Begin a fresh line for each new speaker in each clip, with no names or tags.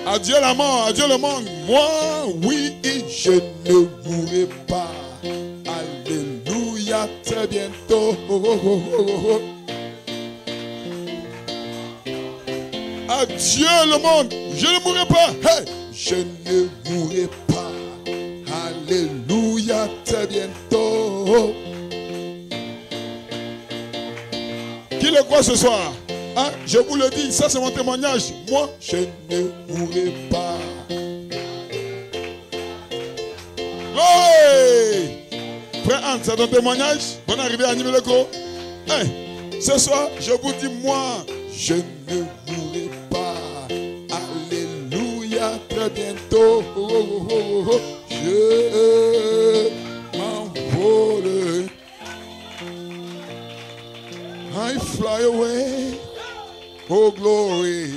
Adieu la mort, adieu le monde. Moi, oui, je ne mourrai pas. Alléluia, très bientôt. Adieu le monde, je ne mourrai pas. Hey, je ne mourrai pas. Alléluia, très bientôt. Qui le croit ce soir? Hein? Je vous le dis, ça c'est mon témoignage. Moi, je ne mourrai pas. Oui! Frère Anne, c'est ton témoignage? Bonne arrivée à Nimeleko. Hey, ce soir, je vous dis, moi, je ne mourrai pas. Alléluia, très bientôt. Je m'envole. I fly away. Oh glory,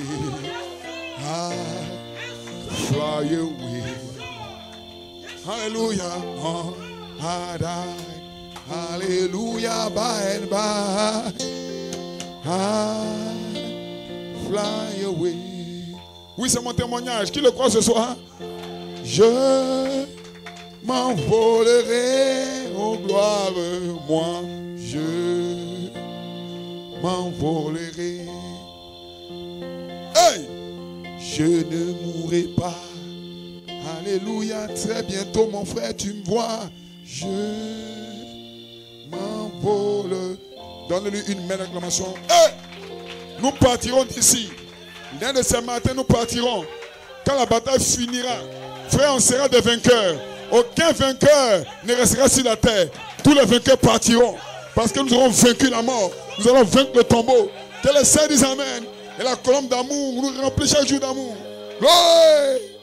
I fly away. Hallelujah, oh, I die. Hallelujah, by and by. I fly away. Oui, c'est mon témoignage. Qui le croit ce soir? Je m'envolerai, oh gloire, moi, je m'envolerai. Hey! Je ne mourrai pas. Alléluia, très bientôt mon frère, tu me vois. Je m'envole. Donne-lui une main d'acclamation. Hey! Nous partirons d'ici. L'un de ces matins, nous partirons. Quand la bataille finira, frère, on sera des vainqueurs. Aucun vainqueur ne restera sur la terre. Tous les vainqueurs partiront. Parce que nous aurons vaincu la mort. Nous allons vaincre le tombeau. Que les saints disent Amen. Et la colombe d'amour nous remplit chaque jour d'amour. Ouais.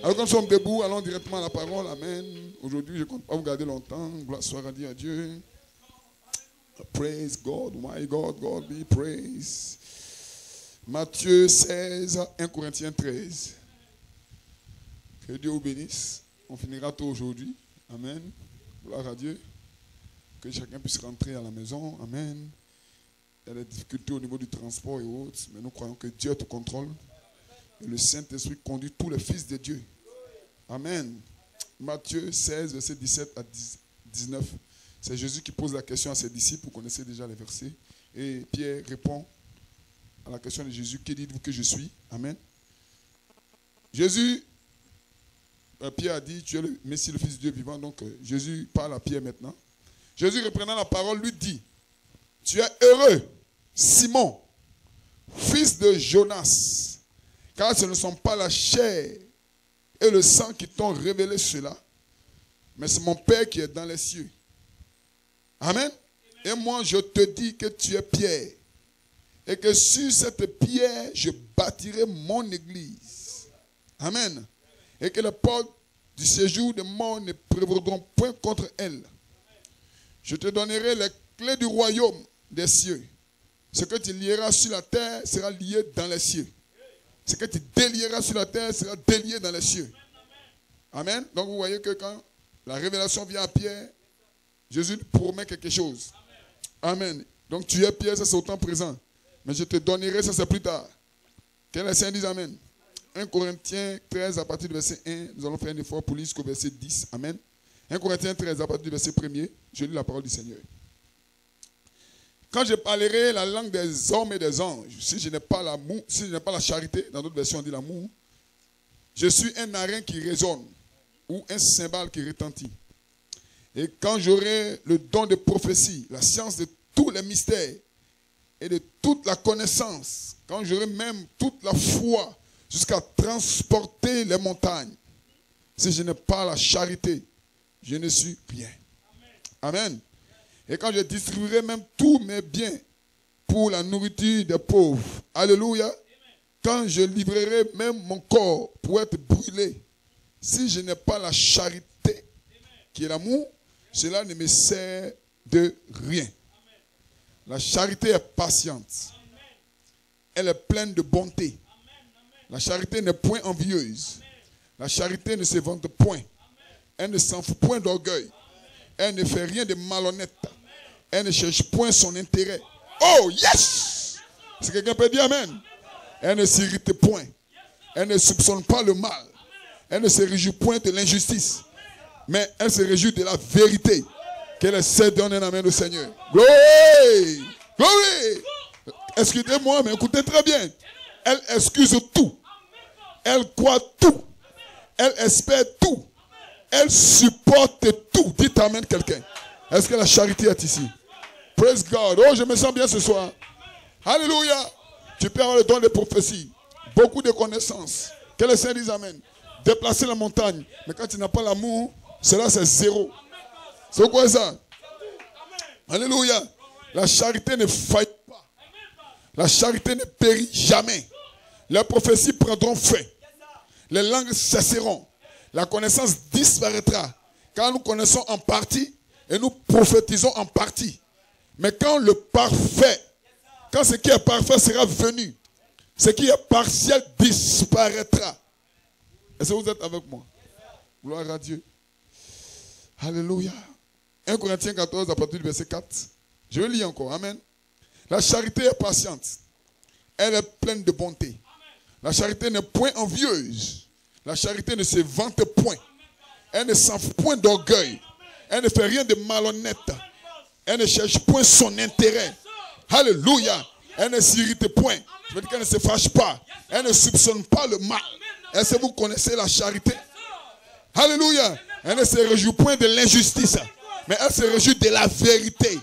Alors quand nous sommes debout, allons directement à la parole. Amen. Aujourd'hui, je ne compte pas vous garder longtemps. Gloire soit rendue à Dieu. Praise God. My God, God be praised. Matthieu 16, 1 Corinthiens 13. Que Dieu vous bénisse. On finira tôt aujourd'hui. Amen. Gloire à Dieu. Que chacun puisse rentrer à la maison. Amen. Il y a des difficultés au niveau du transport et autres, mais nous croyons que Dieu est au contrôle. Et le Saint-Esprit conduit tous les fils de Dieu. Amen. Matthieu 16, verset 17 à 19. C'est Jésus qui pose la question à ses disciples. Vous connaissez déjà les versets. Et Pierre répond à la question de Jésus. Qui dites-vous que je suis? Amen. Jésus, Pierre a dit, tu es le Messie, le Fils de Dieu vivant. Donc Jésus parle à Pierre maintenant. Jésus, reprenant la parole, lui dit, tu es heureux, Simon, fils de Jonas, car ce ne sont pas la chair et le sang qui t'ont révélé cela, mais c'est mon Père qui est dans les cieux. Amen. Et moi, je te dis que tu es Pierre, et que sur cette pierre, je bâtirai mon église. Amen. Et que les portes du séjour de mort ne prévaudront point contre elle. Je te donnerai les clés du royaume des cieux. Ce que tu lieras sur la terre sera lié dans les cieux. Ce que tu délieras sur la terre sera délié dans les cieux. Amen. Donc vous voyez que quand la révélation vient à Pierre, Jésus promet quelque chose. Amen. Donc tu es Pierre, ça c'est au temps présent. Mais je te donnerai, ça c'est plus tard. Que les saints disent Amen. 1 Corinthiens 13 à partir du verset 1, nous allons faire un effort pour lire jusqu'au verset 10. Amen. 1 Corinthiens 13 à partir du verset 1er, je lis la parole du Seigneur. Quand je parlerai la langue des hommes et des anges, si je n'ai pas l'amour, si je n'ai pas la charité, dans d'autres versions on dit l'amour, je suis un airain qui résonne ou un cymbale qui retentit. Et quand j'aurai le don de prophétie, la science de tous les mystères et de toute la connaissance, quand j'aurai même toute la foi jusqu'à transporter les montagnes, si je n'ai pas la charité, je ne suis rien. Amen. Et quand je distribuerai même tous mes biens pour la nourriture des pauvres. Alléluia. Quand je livrerai même mon corps pour être brûlé, si je n'ai pas la charité, qui est l'amour, cela ne me sert de rien. La charité est patiente. Elle est pleine de bonté. La charité n'est point envieuse. La charité ne se vante point. Elle ne s'en fout point d'orgueil. Elle ne fait rien de malhonnête. Elle ne cherche point son intérêt. Oh, yes! Si quelqu'un peut dire Amen. Elle ne s'irrite point. Elle ne soupçonne pas le mal. Elle ne se réjouit point de l'injustice. Mais elle se réjouit de la vérité. Qu'elle essaie de donner un amen au Seigneur. Glory! Glory! Excusez-moi, mais écoutez très bien. Elle excuse tout. Elle croit tout. Elle espère tout. Elle supporte tout. Dites amen quelqu'un. Est-ce que la charité est ici? Praise God. Oh, je me sens bien ce soir. Alléluia. Tu peux avoir le don de prophétie. Beaucoup de connaissances. Que le Seigneur dise amen. Déplacer la montagne. Mais quand tu n'as pas l'amour, cela c'est zéro. C'est quoi ça? Alléluia. La charité ne faille pas. La charité ne périt jamais. Les prophéties prendront fin. Les langues cesseront. La connaissance disparaîtra. Car nous connaissons en partie et nous prophétisons en partie. Mais quand le parfait, quand ce qui est parfait sera venu, ce qui est partiel disparaîtra. Est-ce que vous êtes avec moi? Gloire à Dieu. Alléluia. 1 Corinthiens 14 à partir du verset 4. Je lis encore. Amen. La charité est patiente. Elle est pleine de bonté. La charité n'est point envieuse. La charité ne se vante point. Elle ne s'enfle point d'orgueil. Elle ne fait rien de malhonnête. Elle ne cherche point son intérêt. Alléluia. Elle ne s'irrite point. Je veux dire qu'elle ne se fâche pas. Elle ne soupçonne pas le mal. Est-ce que vous connaissez la charité? Alléluia. Elle ne se réjouit point de l'injustice. Mais elle se réjouit de la vérité.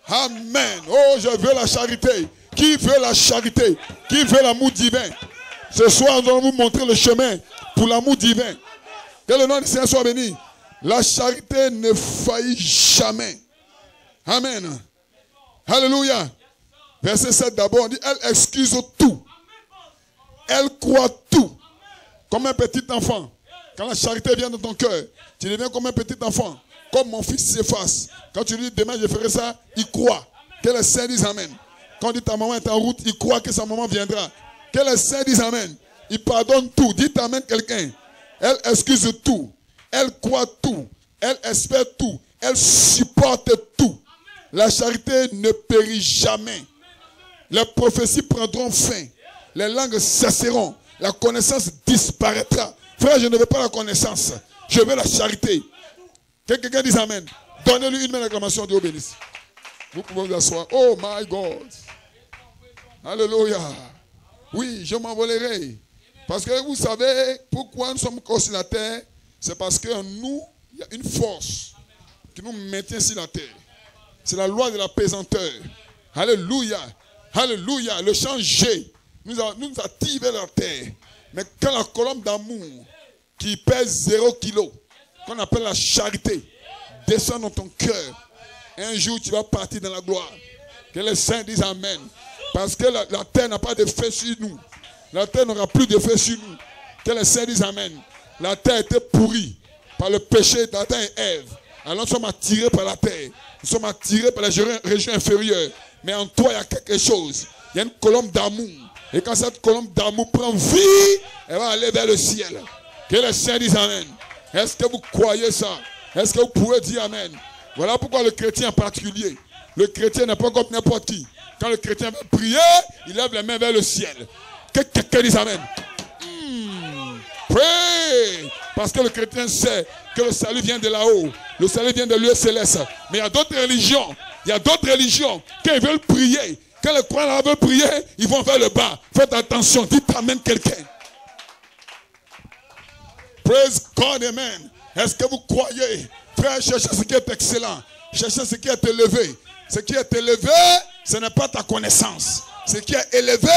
Amen. Oh, je veux la charité. Qui veut la charité? Qui veut l'amour divin? Ce soir, nous allons vous montrer le chemin pour l'amour divin. Que le nom du Seigneur soit béni. La charité ne faillit jamais. Amen. Alléluia. Verset 7 d'abord, on dit, elle excuse tout. Elle croit tout. Comme un petit enfant. Quand la charité vient dans ton cœur, tu deviens comme un petit enfant. Comme mon fils s'efface. Quand tu lui dis, demain je ferai ça, il croit. Que le Saint dise amen. Quand on dit ta maman est en route, il croit que sa maman viendra. Que le Saint dise amen. Il pardonne tout. Dites amen quelqu'un. Elle excuse tout. Elle croit tout. Elle espère tout. Elle supporte tout. La charité ne périt jamais. Les prophéties prendront fin. Les langues cesseront. La connaissance disparaîtra. Frère, je ne veux pas la connaissance. Je veux la charité. Que quelqu'un dise amen. Donnez-lui une main d'acclamation. Dieu bénisse. Vous pouvez vous asseoir. Oh my God. Alléluia. Oui, je m'envolerai. Parce que vous savez pourquoi nous sommes encore sur la terre. C'est parce qu'en nous, il y a une force qui nous maintient sur la terre. C'est la loi de la pesanteur. Alléluia. Alléluia. Le champ G nous attire vers la terre. Mais quand la colombe d'amour qui pèse 0 kg, qu'on appelle la charité, descend dans ton cœur, un jour tu vas partir dans la gloire. Que les saints disent amen. Parce que la terre n'a pas d'effet sur nous. La terre n'aura plus d'effet sur nous. Que les saints disent amen. La terre était pourrie par le péché d'Adam et Ève. Alors nous sommes attirés par la terre. Nous sommes attirés par les régions inférieures. Mais en toi, il y a quelque chose. Il y a une colombe d'amour. Et quand cette colombe d'amour prend vie, elle va aller vers le ciel. Que les saints disent amen. Est-ce que vous croyez ça? Est-ce que vous pouvez dire amen? Voilà pourquoi le chrétien en particulier. Le chrétien n'est pas comme n'importe qui. Quand le chrétien veut prier, il lève les mains vers le ciel. Que quelqu'un dise amen. Pray. Parce que le chrétien sait que le salut vient de là-haut. Le salut vient de lieu céleste. Mais il y a d'autres religions. Il y a d'autres religions. Quand ils veulent prier, quand les croyants veulent prier, ils vont vers le bas. Faites attention. Dites amen quelqu'un. Praise God, amen. Est-ce que vous croyez? Frère, cherchez ce qui est excellent. Cherchez ce qui est élevé. Ce qui est élevé, ce n'est pas ta connaissance. Ce qui est élevé,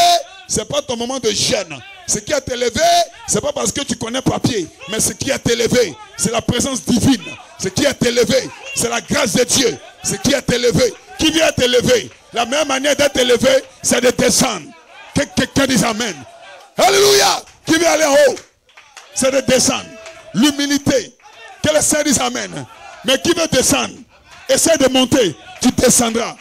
ce n'est pas ton moment de gêne. Ce qui est élevé, ce n'est pas parce que tu connais papier. Mais ce qui est élevé, c'est la présence divine. Ce qui est élevé, c'est la grâce de Dieu. Ce qui est élevé, qui vient être élevé? La meilleure manière d'être élevé, c'est de descendre. Que quelqu'un dise amen. Alléluia. Qui vient aller en haut? C'est de descendre. L'humilité. Que les saints disent amen. Mais qui veut descendre? Essaie de monter. Tu descendras.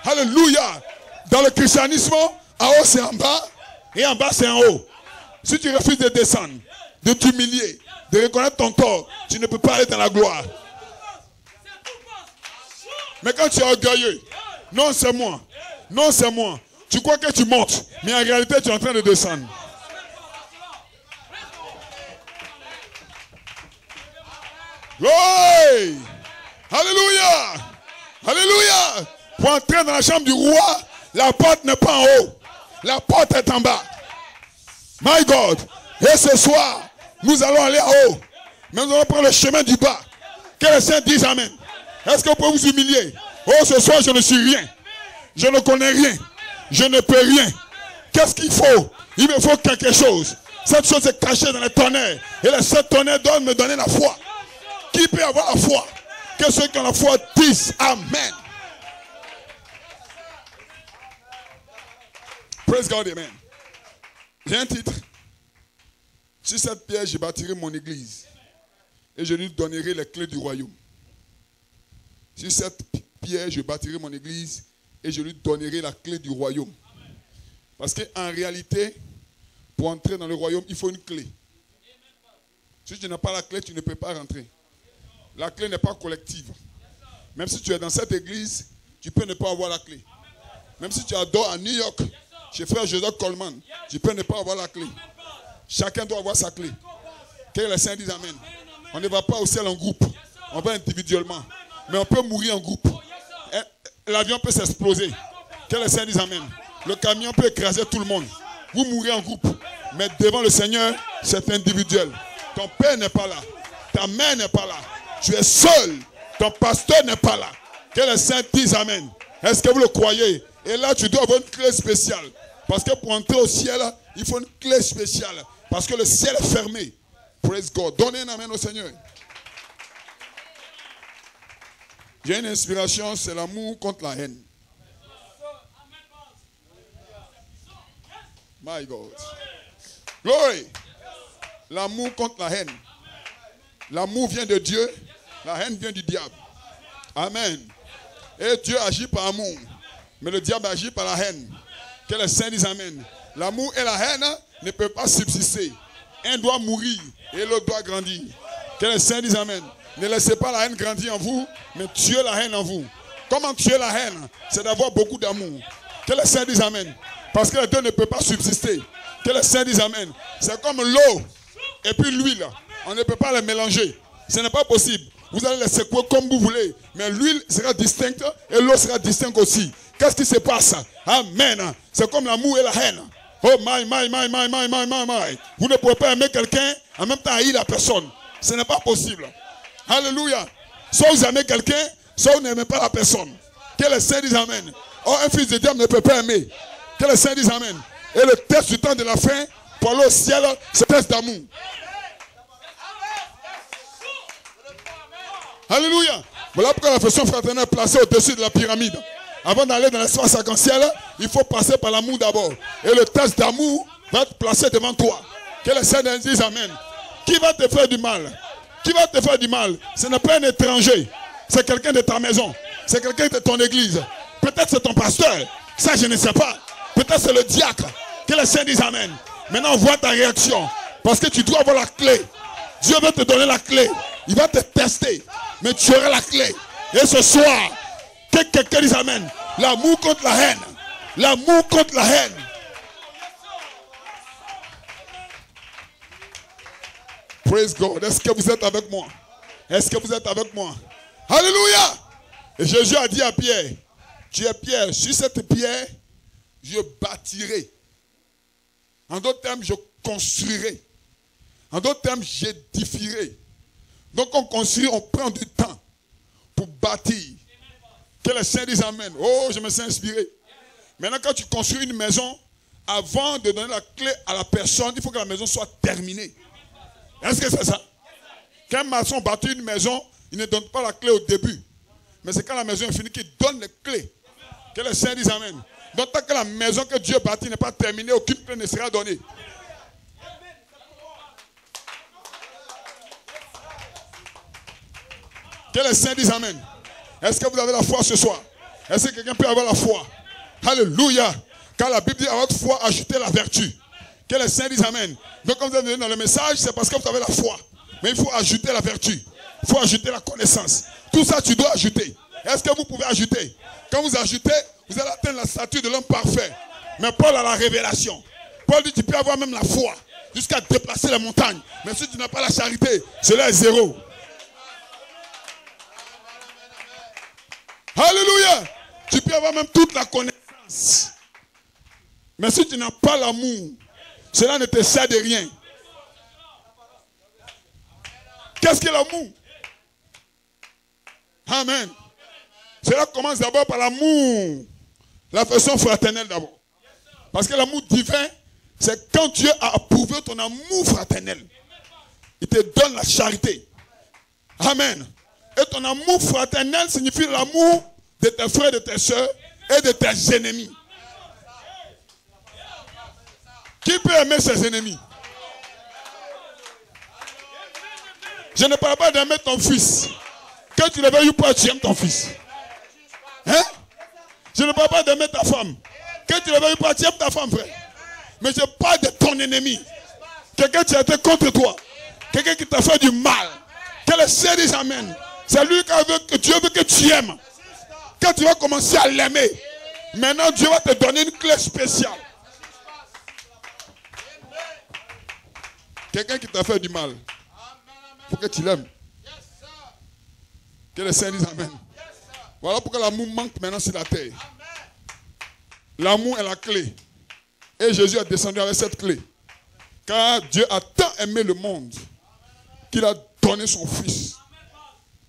Alléluia. Dans le christianisme, en haut c'est en bas et en bas c'est en haut. Si tu refuses de descendre, de t'humilier, de reconnaître ton tort, tu ne peux pas aller dans la gloire. Mais quand tu es orgueilleux, non c'est moi, non c'est moi, tu crois que tu montes, mais en réalité tu es en train de descendre. Glory. Alléluia. Alléluia. Pour entrer dans la chambre du roi, la porte n'est pas en haut. La porte est en bas. My God. Et ce soir, nous allons aller en haut. Mais nous allons prendre le chemin du bas. Que les saints disent Amen. Est-ce que vous pouvez vous humilier? Oh, ce soir, je ne suis rien. Je ne connais rien. Je ne peux rien. Qu'est-ce qu'il faut? Il me faut quelque chose. Cette chose est cachée dans les tonnerres. Et les 7 tonnerres doivent me donner la foi. Qui peut avoir la foi? Que ceux qui ont la foi disent Amen. Praise God, Amen. J'ai un titre. Sur cette pierre, je bâtirai mon église. Et je lui donnerai les clés du royaume. Sur cette pierre, je bâtirai mon église. Et je lui donnerai la clé du royaume. Parce qu'en réalité, pour entrer dans le royaume, il faut une clé. Si tu n'as pas la clé, tu ne peux pas rentrer. La clé n'est pas collective. Même si tu es dans cette église, tu peux ne pas avoir la clé. Même si tu adores à New York, chez frère Joseph Coleman, tu peux ne pas avoir la clé. Chacun doit avoir sa clé. Que les saints disent Amen. On ne va pas au ciel en groupe. On va individuellement. Mais on peut mourir en groupe. L'avion peut s'exploser. Que les saints disent Amen. Le camion peut écraser tout le monde. Vous mourrez en groupe. Mais devant le Seigneur, c'est individuel. Ton père n'est pas là. Ta mère n'est pas là. Tu es seul. Ton pasteur n'est pas là. Que les saints disent Amen. Est-ce que vous le croyez? Et là, tu dois avoir une clé spéciale. Parce que pour entrer au ciel, il faut une clé spéciale. Parce que le ciel est fermé. Praise God. Donnez un Amen au Seigneur. J'ai une inspiration, c'est l'amour contre la haine. My God. Glory. L'amour contre la haine. L'amour vient de Dieu. La haine vient du diable. Amen. Et Dieu agit par amour. Mais le diable agit par la haine. Que les saints disent Amen. L'amour et la haine ne peuvent pas subsister. Un doit mourir et l'autre doit grandir. Que les saints disent Amen. Ne laissez pas la haine grandir en vous, mais tuez la haine en vous. Comment tuer la haine? C'est d'avoir beaucoup d'amour. Que les saints disent Amen. Parce que les deux ne peuvent pas subsister. Que les saints disent Amen. C'est comme l'eau et puis l'huile. On ne peut pas les mélanger. Ce n'est pas possible. Vous allez les secouer comme vous voulez. Mais l'huile sera distincte et l'eau sera distincte aussi. Qu'est-ce qui se passe? Amen. C'est comme l'amour et la haine. Oh my. Vous ne pouvez pas aimer quelqu'un en même temps haïr la personne. Ce n'est pas possible. Alléluia. Soit vous aimez quelqu'un, soit vous n'aimez pas la personne. Que les saints disent Amen. Oh, un fils de diable ne peut pas aimer. Que les saints disent Amen. Et le test du temps de la fin, pour aller au ciel, c'est un test d'amour. Alléluia. Voilà pourquoi l'affection fraternelle est placée au-dessus de la pyramide. Avant d'aller dans l'espace arc-en-ciel, il faut passer par l'amour d'abord. Et le test d'amour va être placé devant toi. Que les saints disent Amen. Qui va te faire du mal? Qui va te faire du mal? Ce n'est pas un étranger. C'est quelqu'un de ta maison. C'est quelqu'un de ton église. Peut-être c'est ton pasteur. Ça, je ne sais pas. Peut-être c'est le diacre. Que les saints disent Amen. Maintenant, vois ta réaction. Parce que tu dois avoir la clé. Dieu va te donner la clé. Il va te tester. Mais tu auras la clé. Et ce soir, que quelqu'un dise Amen. L'amour contre la haine. L'amour contre la haine. Praise God. Est-ce que vous êtes avec moi? Est-ce que vous êtes avec moi? Alléluia. Et Jésus a dit à Pierre, tu es Pierre, sur cette pierre, je bâtirai. En d'autres termes, je construirai. En d'autres termes, j'édifierai. Donc on construit, on prend du temps pour bâtir. Que les saints disent Amen. Oh, je me sens inspiré. Maintenant, quand tu construis une maison, avant de donner la clé à la personne, il faut que la maison soit terminée. Est-ce que c'est ça? Quand un maçon bâtit une maison, il ne donne pas la clé au début. Mais c'est quand la maison est finie qu'il donne les clés. Que les saints disent Amen. Donc tant que la maison que Dieu bâtit n'est pas terminée, aucune clé ne sera donnée. Que les saints disent Amen. Est-ce que vous avez la foi ce soir? Est-ce que quelqu'un peut avoir la foi? Alléluia. Car la Bible dit à votre foi, ajoutez la vertu. Que les saints disent Amen. Donc quand vous êtes venu dans le message, c'est parce que vous avez la foi. Mais il faut ajouter la vertu. Il faut ajouter la connaissance. Tout ça, tu dois ajouter. Est-ce que vous pouvez ajouter? Quand vous ajoutez, vous allez atteindre la statue de l'homme parfait. Mais Paul a la révélation. Paul dit, tu peux avoir même la foi jusqu'à déplacer les montagnes. Mais si tu n'as pas la charité, cela est zéro. Alléluia. Tu peux avoir même toute la connaissance. Mais si tu n'as pas l'amour, cela ne te sert de rien. Qu'est-ce que l'amour? Amen. Cela commence d'abord par l'amour. L'affection fraternelle d'abord. Parce que l'amour divin, c'est quand Dieu a approuvé ton amour fraternel. Il te donne la charité. Amen. Et ton amour fraternel signifie l'amour de tes frères, de tes soeurs et de tes ennemis. Qui peut aimer ses ennemis? Je ne parle pas d'aimer ton fils. Que tu le veuilles ou pas, tu aimes ton fils. Hein? Je ne parle pas d'aimer ta femme. Que tu le veuilles ou pas, tu aimes ta femme, frère. Mais je parle de ton ennemi. Quelqu'un qui a été contre toi. Quelqu'un qui t'a fait du mal. Que le Seigneur dise Amen. C'est lui que Dieu veut que tu aimes. Quand tu vas commencer à l'aimer, maintenant Dieu va te donner une clé spéciale. Quelqu'un qui t'a fait du mal, il faut que tu l'aimes. Que le Seigneur dise Amen. Voilà pourquoi l'amour manque maintenant sur la terre. L'amour est la clé. Et Jésus a descendu avec cette clé. Car Dieu a tant aimé le monde qu'il a donné son Fils.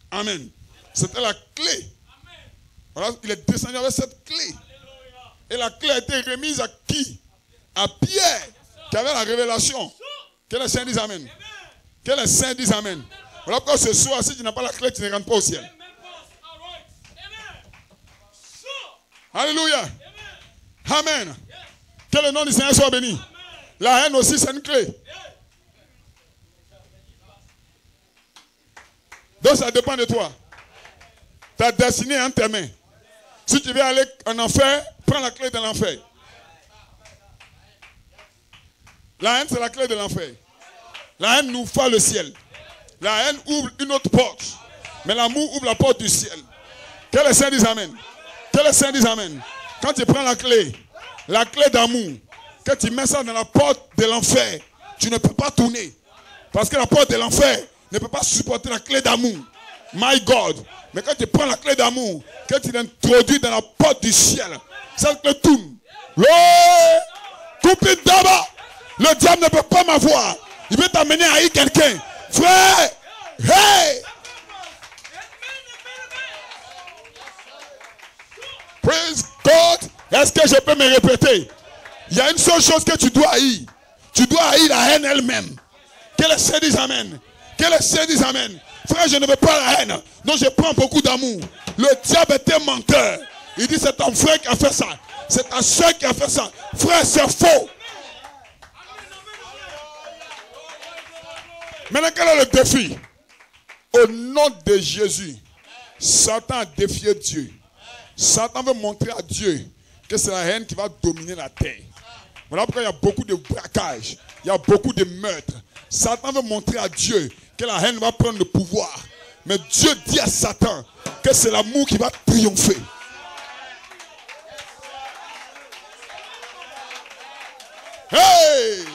Amen. C'était la clé. Voilà, il est descendu avec cette clé. Et la clé a été remise à qui? À Pierre, qui avait la révélation. Que le Saint dise Amen. Que le Saint dise Amen. Voilà pourquoi ce soir, si tu n'as pas la clé, tu ne rentres pas au ciel. Alléluia. Amen. Que le nom du Seigneur soit béni. La haine aussi, c'est une clé. Donc ça dépend de toi. Ta destinée est entre tes mains. Si tu veux aller en enfer, prends la clé de l'enfer. La haine, c'est la clé de l'enfer. La haine nous fait le ciel. La haine ouvre une autre porte. Mais l'amour ouvre la porte du ciel. Que le Saint dise Amen. Que le Saint dise Amen. Quand tu prends la clé d'amour, que tu mets ça dans la porte de l'enfer, tu ne peux pas tourner. Parce que la porte de l'enfer ne peut pas supporter la clé d'amour. My God. Mais quand tu prends la clé d'amour, que tu l'introduis dans la porte du ciel, cette clé tourne. Coupe d'abord. Le diable ne peut pas m'avoir. Il veut t'amener à haïr quelqu'un. Frère, hey! Praise God. Est-ce que je peux me répéter? Il y a une seule chose que tu dois haïr. Tu dois haïr la haine elle-même. Que le Seigneur dise Amen. Que le Seigneur dise Amen. Frère, je ne veux pas la haine. Donc je prends beaucoup d'amour. Le diable est un menteur. Il dit c'est ton frère qui a fait ça. C'est ta soeur qui a fait ça. Frère, c'est faux. Maintenant, quel est le défi? Au nom de Jésus, Satan a défié Dieu. Satan veut montrer à Dieu que c'est la haine qui va dominer la terre. Voilà pourquoi il y a beaucoup de braquages. Il y a beaucoup de meurtres. Satan veut montrer à Dieu que la haine va prendre le pouvoir. Mais Dieu dit à Satan que c'est l'amour qui va triompher. Hey!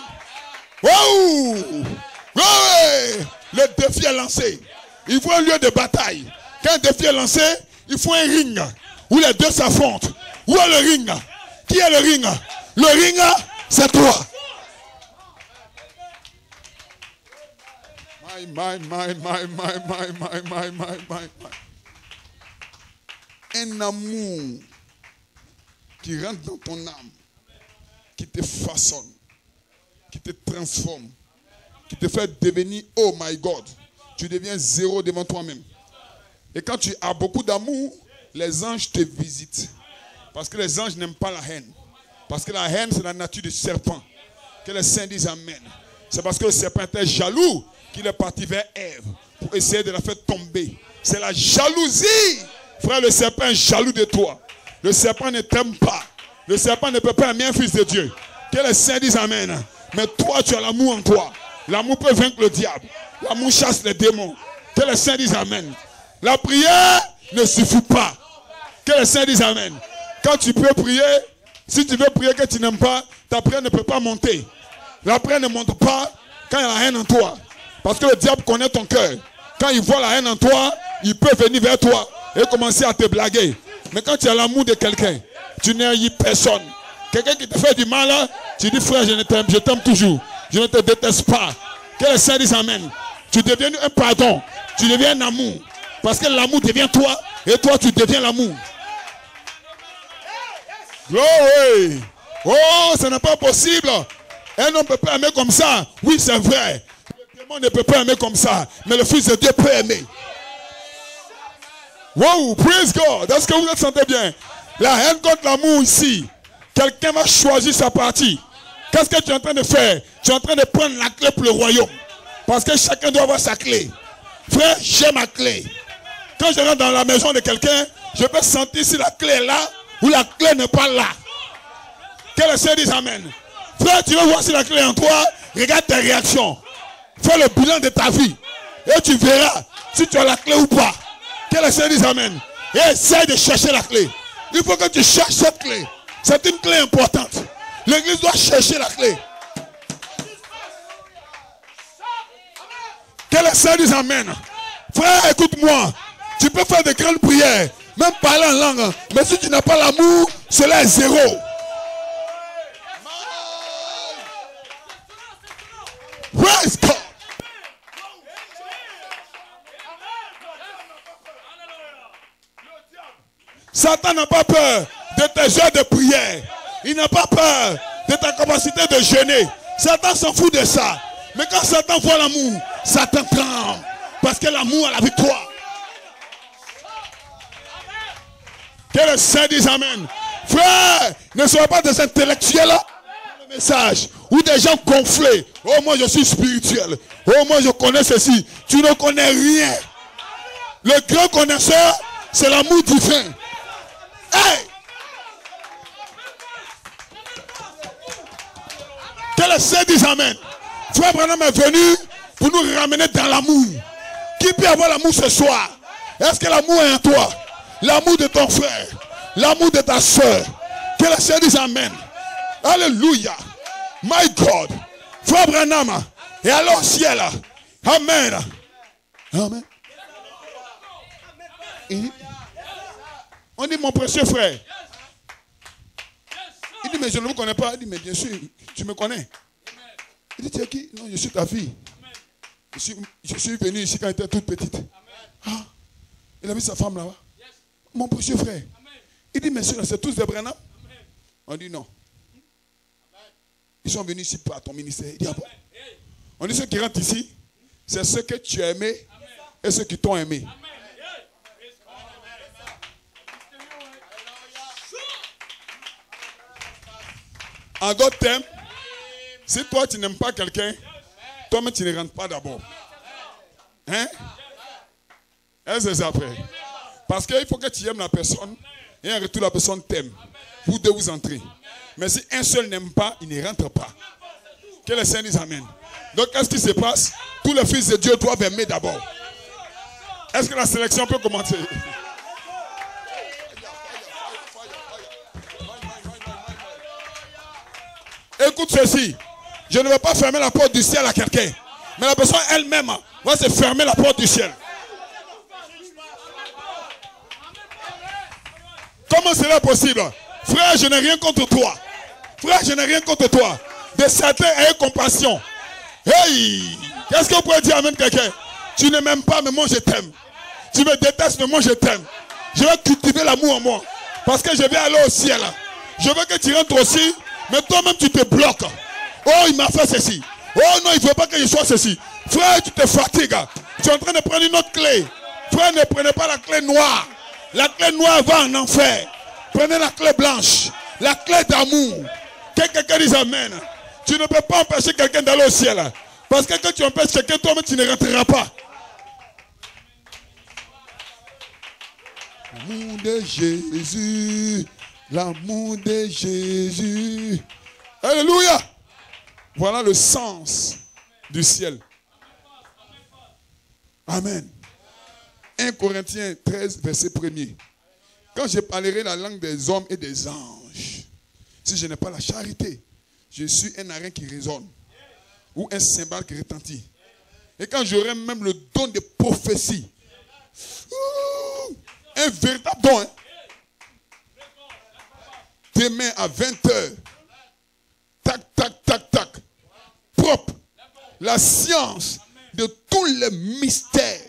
Wow! Ouais! Le défi est lancé. Il faut un lieu de bataille. Quand un défi est lancé, il faut un ring où les deux s'affrontent. Où est le ring? Qui est le ring? Le ring, c'est toi. Un amour qui rentre dans ton âme, qui te façonne, qui te transforme, qui te fait devenir, oh my God, tu deviens zéro devant toi-même. Et quand tu as beaucoup d'amour, les anges te visitent. Parce que les anges n'aiment pas la haine. Parce que la haine, c'est la nature du serpent. Que les saints disent Amen. C'est parce que le serpent était jaloux qu'il est parti vers Ève pour essayer de la faire tomber. C'est la jalousie. Frère, le serpent est jaloux de toi. Le serpent ne t'aime pas. Le serpent ne peut pas aimer un fils de Dieu. Que les saints disent Amen. Mais toi, tu as l'amour en toi. L'amour peut vaincre le diable. L'amour chasse les démons. Que les saints disent Amen. La prière ne suffit pas. Que les saints disent Amen. Quand tu peux prier, si tu veux prier que tu n'aimes pas, ta prière ne peut pas monter. La prière ne monte pas quand il y a la haine en toi. Parce que le diable connaît ton cœur. Quand il voit la haine en toi, il peut venir vers toi et commencer à te blaguer. Mais quand tu as l'amour de quelqu'un, tu n'haïs personne. Quelqu'un qui te fait du mal, là, tu dis frère, je t'aime toujours. Je ne te déteste pas. Que le Seigneur dise amen. Tu deviens un pardon. Tu deviens un amour. Parce que l'amour devient toi. Et toi, tu deviens l'amour. Glory. Oh, ce n'est pas possible. Un homme ne peut pas aimer comme ça. Oui, c'est vrai. Le démon ne peut pas aimer comme ça. Mais le Fils de Dieu peut aimer. Wow, praise God. Est-ce que vous vous sentez bien? La haine contre l'amour ici. Quelqu'un va choisir sa partie. Qu'est-ce que tu es en train de faire? Tu es en train de prendre la clé pour le royaume. Parce que chacun doit avoir sa clé. Frère, j'ai ma clé. Quand je rentre dans la maison de quelqu'un, je peux sentir si la clé est là ou la clé n'est pas là. Que le Seigneur dise amen. Frère, tu veux voir si la clé est en toi? Regarde tes réactions. Fais le bilan de ta vie. Et tu verras si tu as la clé ou pas. Que le Seigneur dise amen. Et essaye de chercher la clé. Il faut que tu cherches cette clé. C'est une clé importante. L'église doit chercher la clé. Que le Seigneur dise amen. Frère, écoute-moi. Tu peux faire de grandes prières, même parler en langue. Mais si tu n'as pas l'amour, cela est zéro. Praise God. Satan n'a pas peur de tes heures de prière. Il n'a pas peur de ta capacité de jeûner. Satan s'en fout de ça. Mais quand Satan voit l'amour, Satan tremble. Parce que l'amour a la victoire. Que le Seigneur dise amen. Frère, ne sois pas des intellectuels là. Le message. Ou des gens gonflés. Oh, moi je suis spirituel. Oh, moi je connais ceci. Tu ne connais rien. Le grand connaisseur, c'est l'amour divin. Hey! Que le Seigneur dise amen. Frère Branham est venu pour nous ramener dans l'amour. Qui peut avoir l'amour ce soir? Est-ce que l'amour est en toi? L'amour de ton frère, l'amour de ta soeur. Que le Seigneur dise amen. Alléluia. My God. Frère Branham est allé au ciel. Amen. Amen. On dit mon précieux frère. Il dit mais je ne vous connais pas. Il dit mais bien sûr, tu me connais. Il dit tu es qui? Non, je suis ta fille. Je suis venu ici quand elle était toute petite. Ah, il a vu sa femme là-bas. Mon précieux frère. Il dit, messieurs, c'est tous des Branham. On dit non. Ils sont venus ici par ton ministère. Il dit, ah bon? On dit, ceux qui rentrent ici, c'est ceux que tu as aimés et ceux qui t'ont aimé. En d'autres termes, si toi tu n'aimes pas quelqu'un, toi-même tu ne rentres pas d'abord. Hein? Est-ce que c'est après? Parce qu'il faut que tu aimes la personne et en retour la personne t'aime. Vous deux vous entrez. Mais si un seul n'aime pas, il ne rentre pas. Que le Seigneur dise amen. Donc qu'est-ce qui se passe? Tous les fils de Dieu doivent aimer d'abord. Est-ce que la sélection peut commencer? Écoute ceci. Je ne vais pas fermer la porte du ciel à quelqu'un. Mais la personne elle-même va se fermer la porte du ciel. Comment cela est possible? Frère, je n'ai rien contre toi. Frère, je n'ai rien contre toi. De certains ayez compassion. Hey! Qu'est-ce que vous pouvez dire amen quelqu'un? Tu ne m'aimes pas, mais moi je t'aime. Tu me détestes, mais moi je t'aime. Je vais cultiver l'amour en moi. Parce que je vais aller au ciel. Je veux que tu rentres aussi, mais toi-même tu te bloques. Oh, il m'a fait ceci. Oh non, il ne faut pas que je sois ceci. Frère, tu te fatigues. Tu es en train de prendre une autre clé. Frère, ne prenez pas la clé noire. La clé noire va en enfer. Prenez la clé blanche. La clé d'amour. Que quelqu'un dise amen. Tu ne peux pas empêcher quelqu'un d'aller au ciel. Parce que quand tu empêches quelqu'un, toi-même tu ne rentreras pas. L'amour de Jésus. L'amour de Jésus. Alléluia. Voilà le sens du ciel. Amen. 1 Corinthiens 13, verset 1er. Quand je parlerai la langue des hommes et des anges, si je n'ai pas la charité, je suis un airain qui résonne ou un cymbale qui retentit. Et quand j'aurai même le don de prophétie, un véritable don, hein? demain à 20h, tac, tac, tac, tac, propre, la science de tous les mystères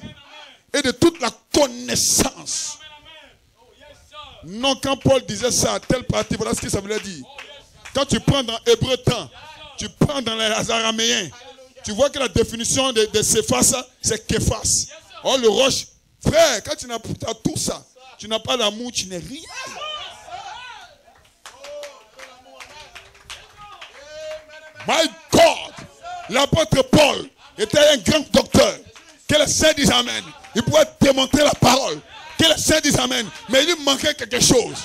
et de toute la connaissance. Non, quand Paul disait ça à telle partie, voilà ce que ça voulait dire. Quand tu prends dans Hébreu temps, tu prends dans les araméens, tu vois que la définition de Céphas, c'est Képhas. Oh, le roche, frère, quand tu n'as pas tout ça, tu n'as pas l'amour, tu n'es rien. My God, l'apôtre Paul était un grand docteur. Que les saints disent Amen. Il pouvait démontrer la parole. Que les saints disent Amen. Mais il lui manquait quelque chose.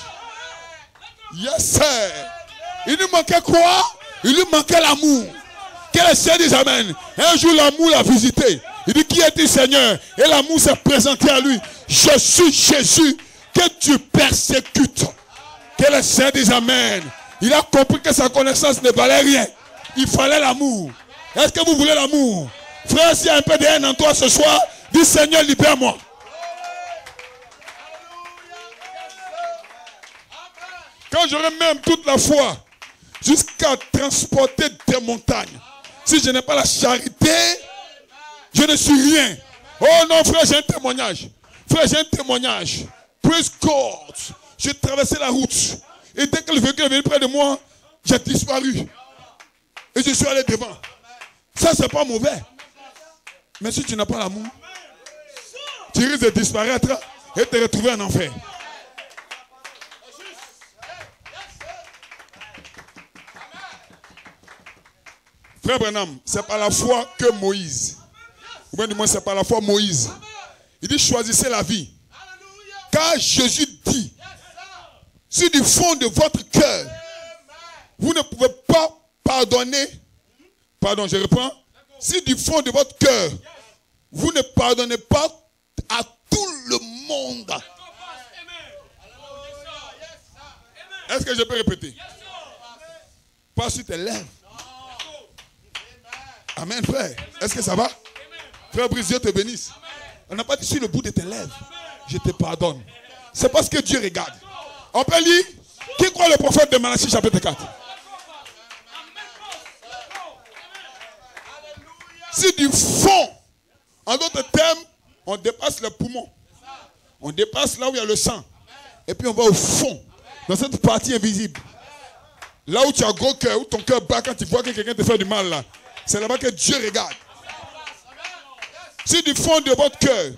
Yes, sir. Il lui manquait quoi? Il lui manquait l'amour. Que les saints disent Amen. Un jour, l'amour l'a visité. Il dit, qui est-il, Seigneur? Et l'amour s'est présenté à lui. Je suis Jésus que tu persécutes. Que les saints disent Amen. Il a compris que sa connaissance ne valait rien. Il fallait l'amour. Est-ce que vous voulez l'amour? Frère, s'il y a un peu de haine en toi ce soir, dis Seigneur, libère-moi. Quand j'aurai même toute la foi jusqu'à transporter des montagnes, si je n'ai pas la charité, je ne suis rien. Oh non, frère, j'ai un témoignage. Frère, j'ai un témoignage. Praise God. J'ai traversé la route. Et dès que le véhicule est venu près de moi, j'ai disparu. Et je suis allé devant. Ça, c'est pas mauvais. Mais si tu n'as pas l'amour, tu risques de disparaître et te retrouver en enfer. Frère Branham, c'est par la foi que Moïse, ou bien du moins c'est par la foi Moïse, il dit choisissez la vie. Car Jésus dit, si du fond de votre cœur, vous ne pouvez pas pardonner, pardon, je reprends, si du fond de votre cœur, vous ne pardonnez pas à tout le monde. Est-ce que je peux répéter? Pas sur tes lèvres. Amen, frère. Est-ce que ça va? Frère Brice, Dieu te bénisse. On n'a pas dit sur le bout de tes lèvres, je te pardonne. C'est parce que Dieu regarde. On peut lire, qui croit le prophète de Malachie chapitre 4? Si du fond, en d'autres termes, on dépasse le poumon, on dépasse là où il y a le sang, et puis on va au fond, dans cette partie invisible, là où tu as gros cœur, où ton cœur bat quand tu vois que quelqu'un te fait du mal là, c'est là-bas que Dieu regarde. Si du fond de votre cœur,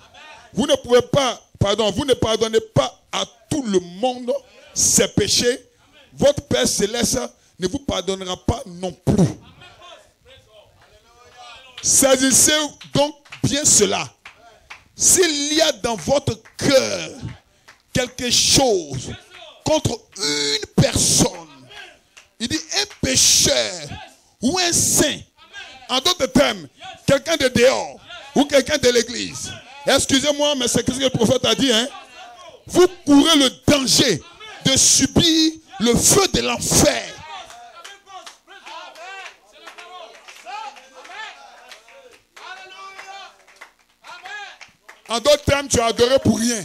vous ne pouvez pas, pardon, vous ne pardonnez pas à tout le monde ses péchés, votre Père Céleste ne vous pardonnera pas non plus. Saisissez donc bien cela. S'il y a dans votre cœur quelque chose contre une personne, il dit un pécheur ou un saint, en d'autres termes, quelqu'un de dehors ou quelqu'un de l'église. Excusez-moi, mais c'est ce que le prophète a dit. Hein? Vous courez le danger de subir le feu de l'enfer. En d'autres termes, tu as adoré pour rien.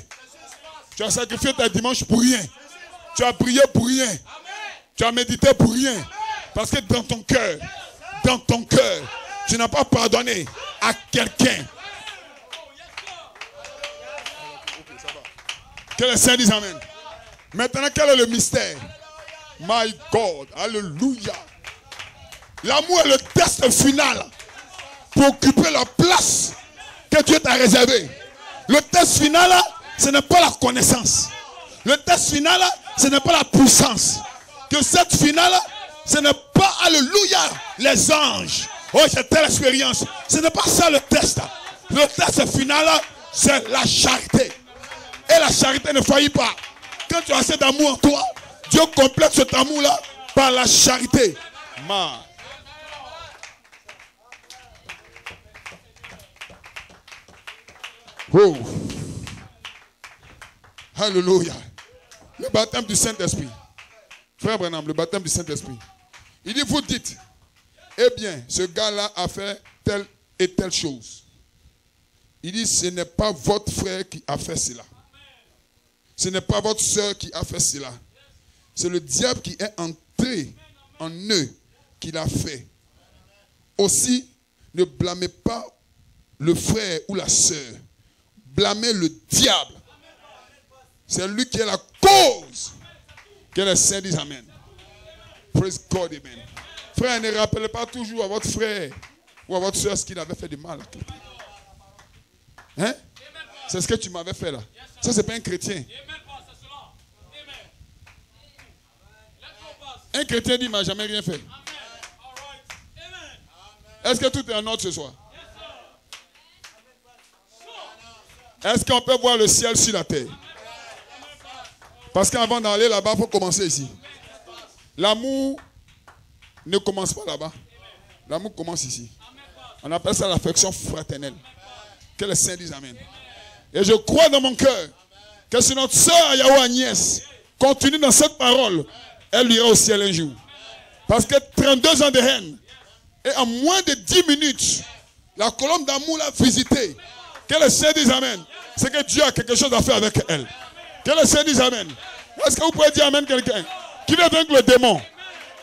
Tu as sacrifié ta dimanche pour rien. Tu as prié pour rien. Tu as médité pour rien. Parce que dans ton cœur, tu n'as pas pardonné à quelqu'un. Que les saints disent Amen. Maintenant, quel est le mystère? My God, alléluia. L'amour est le test final pour occuper la place que Dieu t'a réservée. Le test final, ce n'est pas la connaissance. Le test final, ce n'est pas la puissance. Que cette finale, ce n'est pas, alléluia, les anges. Oh, j'ai telle expérience. Ce n'est pas ça le test. Le test final, c'est la charité. Et la charité ne faillit pas. Quand tu as assez d'amour en toi, Dieu complète cet amour-là par la charité. Oh. Alléluia. Le baptême du Saint-Esprit. Frère Branham, le baptême du Saint-Esprit. Il dit, vous dites, eh bien, ce gars-là a fait telle et telle chose. Il dit, ce n'est pas votre frère qui a fait cela. Ce n'est pas votre soeur qui a fait cela. C'est le diable qui est entré en eux qui l'a fait. Aussi, ne blâmez pas le frère ou la sœur. Blâmez le diable. C'est lui qui est la cause. Que les saints disent Amen. Praise God, Amen. Frère, ne rappelez pas toujours à votre frère ou à votre soeur ce qu'il avait fait de mal à quelqu'un. Hein? C'est ce que tu m'avais fait là. Ça, c'est pas un chrétien. Un chrétien dit, il m'a jamais rien fait. Est-ce que tout est en ordre ce soir? Est-ce qu'on peut voir le ciel sur la terre? Parce qu'avant d'aller là-bas, il faut commencer ici. L'amour ne commence pas là-bas. L'amour commence ici. On appelle ça l'affection fraternelle. Que les saints disent Amen. Et je crois dans mon cœur que si notre soeur Ayahu Agnès continue dans cette parole, elle ira au ciel un jour. Parce que 32 ans de haine, et en moins de 10 minutes, la colombe d'amour l'a visité. Que les saints disent Amen. C'est que Dieu a quelque chose à faire avec elle. Que les saints disent Amen. Est-ce que vous pouvez dire Amen quelqu'un? Qui veut vaincre le démon?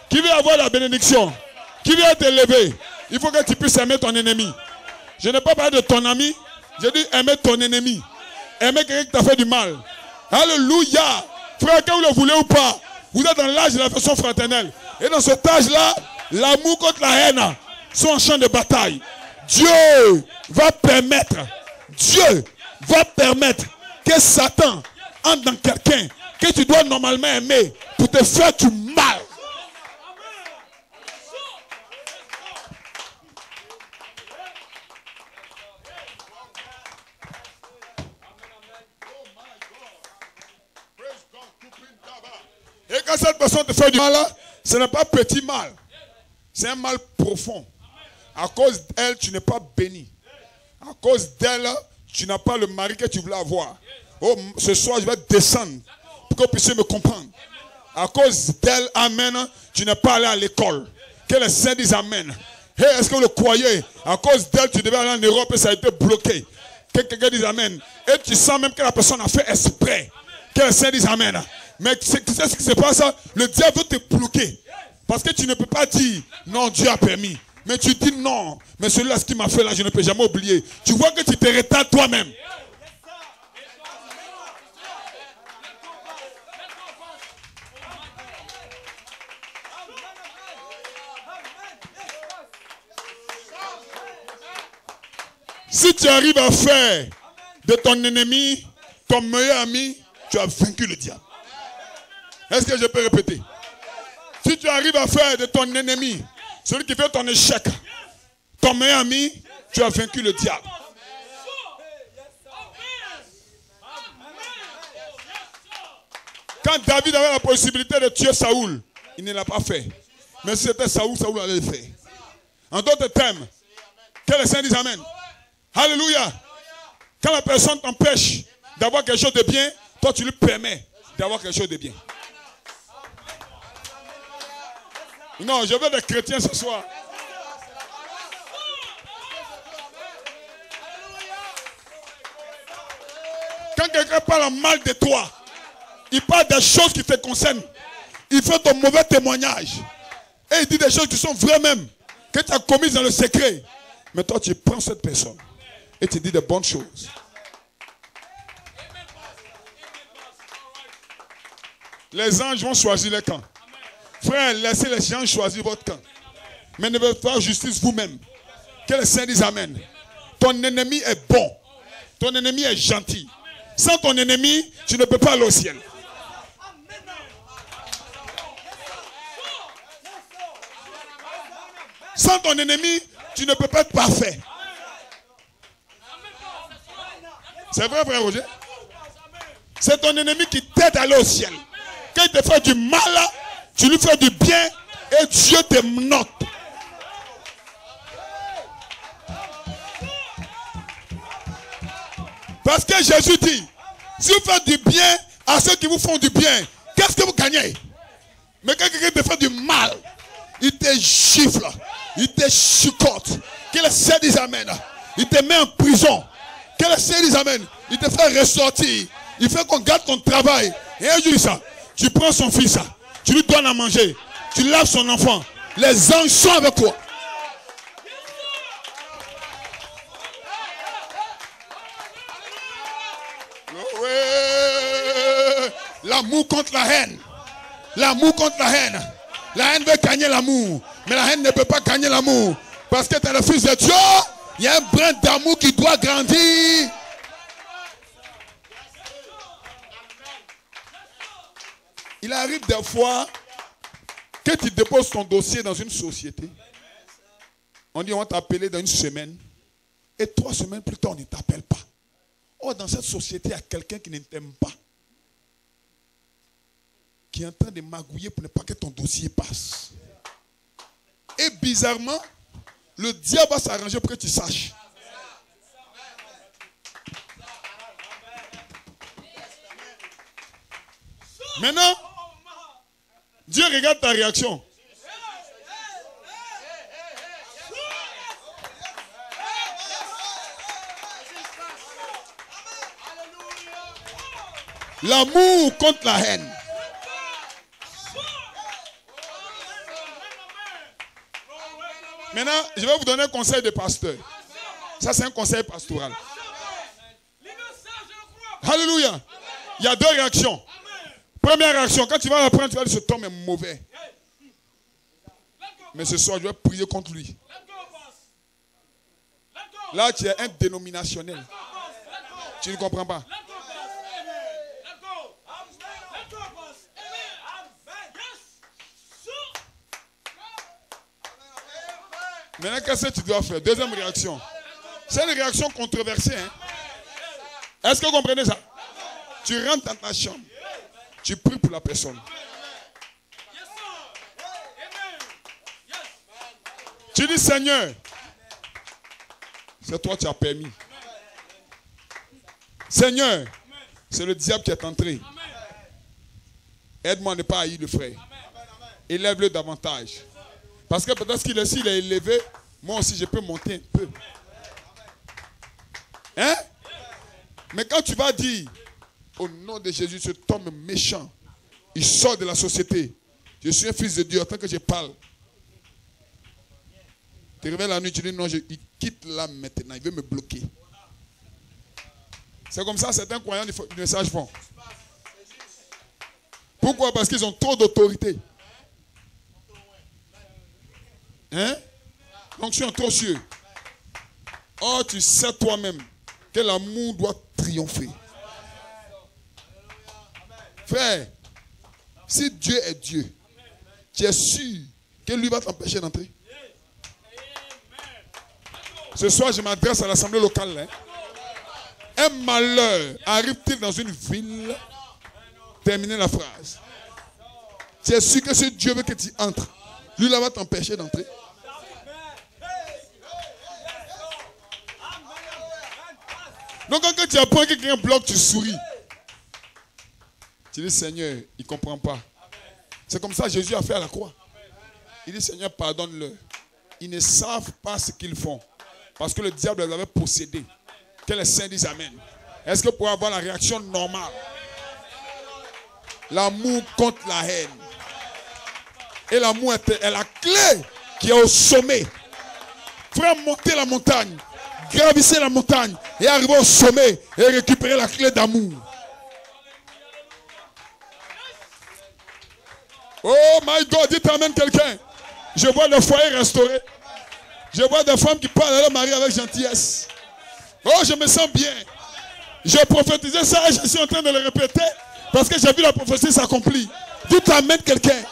Qui veut avoir la bénédiction? Qui veut être élevé? Il faut que tu puisses aimer ton ennemi. Je n'ai pas parlé de ton ami. Je dis aimer ton ennemi. Aimer quelqu'un qui t'a fait du mal. Alléluia. Frère, que vous le voulez ou pas, vous êtes dans l'âge de l'affection fraternelle. Et dans cet âge-là, l'amour contre la haine sont en champ de bataille. Dieu va permettre que Satan entre dans quelqu'un que tu dois normalement aimer pour te faire du mal. Et quand cette personne te fait du mal, ce n'est pas petit mal. C'est un mal profond. À cause d'elle, tu n'es pas béni. À cause d'elle, tu n'as pas le mari que tu voulais avoir. Oh, ce soir, je vais descendre pour que vous puissiez me comprendre. À cause d'elle, Amen, tu n'es pas allé à l'école. Que les saints disent Amen. Hey, est-ce que vous le croyez? À cause d'elle, tu devais aller en Europe et ça a été bloqué. Que quelqu'un dise Amen. Et tu sens même que la personne a fait exprès. Que les saints disent Amen. Mais tu sais ce qui se passe? Le diable veut te bloquer. Parce que tu ne peux pas dire non, Dieu a permis. Mais tu dis non. Mais celui-là, ce qu'il m'a fait là, je ne peux jamais oublier. Tu vois que tu te retardes toi-même. Si tu arrives à faire de ton ennemi ton meilleur ami, tu as vaincu le diable. Est-ce que je peux répéter? Si tu arrives à faire de ton ennemi, celui qui fait ton échec, ton meilleur ami, tu as vaincu le diable. Quand David avait la possibilité de tuer Saoul, il ne l'a pas fait. Mais si c'était Saoul, Saoul allait le faire. En d'autres termes, que les saints disent Amen. Alléluia. Quand la personne t'empêche d'avoir quelque chose de bien, toi tu lui permets d'avoir quelque chose de bien. Non, je veux des chrétiens ce soir. Quand quelqu'un parle mal de toi, il parle des choses qui te concernent. Il fait ton mauvais témoignage. Et il dit des choses qui sont vraies même, que tu as commises dans le secret. Mais toi, tu prends cette personne et tu dis des bonnes choses. Les anges vont choisir les camps. Frère, laissez les gens choisir votre camp. Mais ne faites pas justice vous-même. Que les saints disent Amen. Ton ennemi est bon. Ton ennemi est gentil. Sans ton ennemi, tu ne peux pas aller au ciel. Sans ton ennemi, tu ne peux pas être parfait. C'est vrai, frère Roger? C'est ton ennemi qui t'aide à aller au ciel. Quand il te fait du mal, tu lui fais du bien et Dieu te note. Parce que Jésus dit, si vous faites du bien à ceux qui vous font du bien, qu'est-ce que vous gagnez? Mais quand quelqu'un te fait du mal, il te gifle, il te chicote. Que le Seigneur dise Amen. Il te met en prison. Que le Seigneur dise Amen. Il te fait ressortir. Il fait qu'on garde ton travail. Et un jour, ça, tu prends son fils, Tu lui donnes à manger. Tu laves son enfant. Les anges sont avec toi. L'amour contre la haine. L'amour contre la haine. La haine veut gagner l'amour. Mais la haine ne peut pas gagner l'amour. Parce que tu es le fils de Dieu. Il y a un brin d'amour qui doit grandir. Il arrive des fois que tu déposes ton dossier dans une société. On dit on va t'appeler dans une semaine. Et 3 semaines plus tard, on ne t'appelle pas. Or, dans cette société, il y a quelqu'un qui ne t'aime pas. Qui est en train de magouiller pour ne pas que ton dossier passe. Et bizarrement, le diable va s'arranger pour que tu saches. Maintenant, Dieu regarde ta réaction. L'amour contre la haine. Maintenant, je vais vous donner un conseil de pasteur. Ça, c'est un conseil pastoral. Alléluia. Il y a 2 réactions. Première réaction, quand tu vas l'apprendre, tu vas dire cet homme est mauvais. Mais ce soir, je vais prier contre lui. Là, tu es un dénominationnel. Tu ne comprends pas. Maintenant, qu'est-ce que tu dois faire? Deuxième réaction. C'est une réaction controversée. Hein? Est-ce que vous comprenez ça? Tu rentres dans ta chambre. Tu pries pour la personne. Tu dis, Seigneur, c'est toi qui as permis. Seigneur, c'est le diable qui est entré. Aide-moi à ne pas haïr le frère. Élève-le davantage. Parce que peut-être qu'il est, s'il est élevé, moi aussi je peux monter un peu. Hein? Mais quand tu vas dire, au nom de Jésus, cet homme méchant, il sort de la société. Je suis un fils de Dieu, en tant que je parle. Tu te réveilles la nuit, tu dis non, il quitte là maintenant, il veut me bloquer. C'est comme ça, certains croyants du message font. Pourquoi? Parce qu'ils ont trop d'autorité. Hein? Donc tu es trop sûr. Oh, tu sais toi-même que l'amour doit triompher. Frère, si Dieu est Dieu, tu es sûr que lui va t'empêcher d'entrer. Ce soir, je m'adresse à l'assemblée locale. Hein? Un malheur arrive-t-il dans une ville? Terminez la phrase. Tu es sûr que si Dieu veut que tu entres, lui là va t'empêcher d'entrer. Donc quand tu apprends que quelqu'un bloque, tu souris. Tu dis, Seigneur, il ne comprend pas. C'est comme ça que Jésus a fait à la croix. Il dit, Seigneur, pardonne-leur. Ils ne savent pas ce qu'ils font. Parce que le diable les avait possédés. Que les saints disent Amen. Est-ce que pour avoir la réaction normale? L'amour contre la haine. Et l'amour est la clé qui est au sommet. Frère, montez la montagne. Gravissez la montagne. Et arrivez au sommet. Et récupérez la clé d'amour. Oh my God, dites Amen quelqu'un. Je vois le foyer restauré. Je vois des femmes qui parlent à leur mari avec gentillesse. Oh, je me sens bien. J'ai prophétisé ça et je suis en train de le répéter parce que j'ai vu la prophétie s'accomplir. Dites Amen quelqu'un.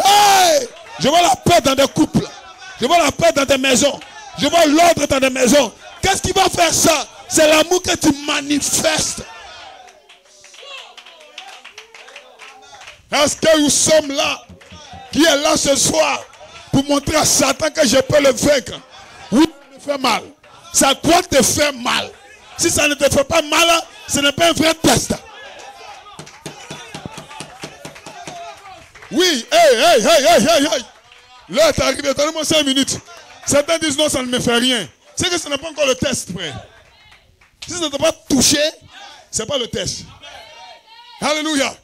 Hey! Je vois la paix dans des couples. Je vois la paix dans des maisons. Je vois l'ordre dans des maisons. Qu'est-ce qui va faire ça? C'est l'amour que tu manifestes. Est-ce que nous sommes là? Qui est là ce soir pour montrer à Satan que je peux le vaincre? Oui, ça me fait mal. Ça doit te faire mal. Si ça ne te fait pas mal, ce n'est pas un vrai test. Oui, hey. L'heure est arrivée, donnez-moi 5 minutes. Certains disent non, ça ne me fait rien. C'est que ce n'est pas encore le test, frère. Si ça ne t'a pas touché, ce n'est pas le test. Alléluia.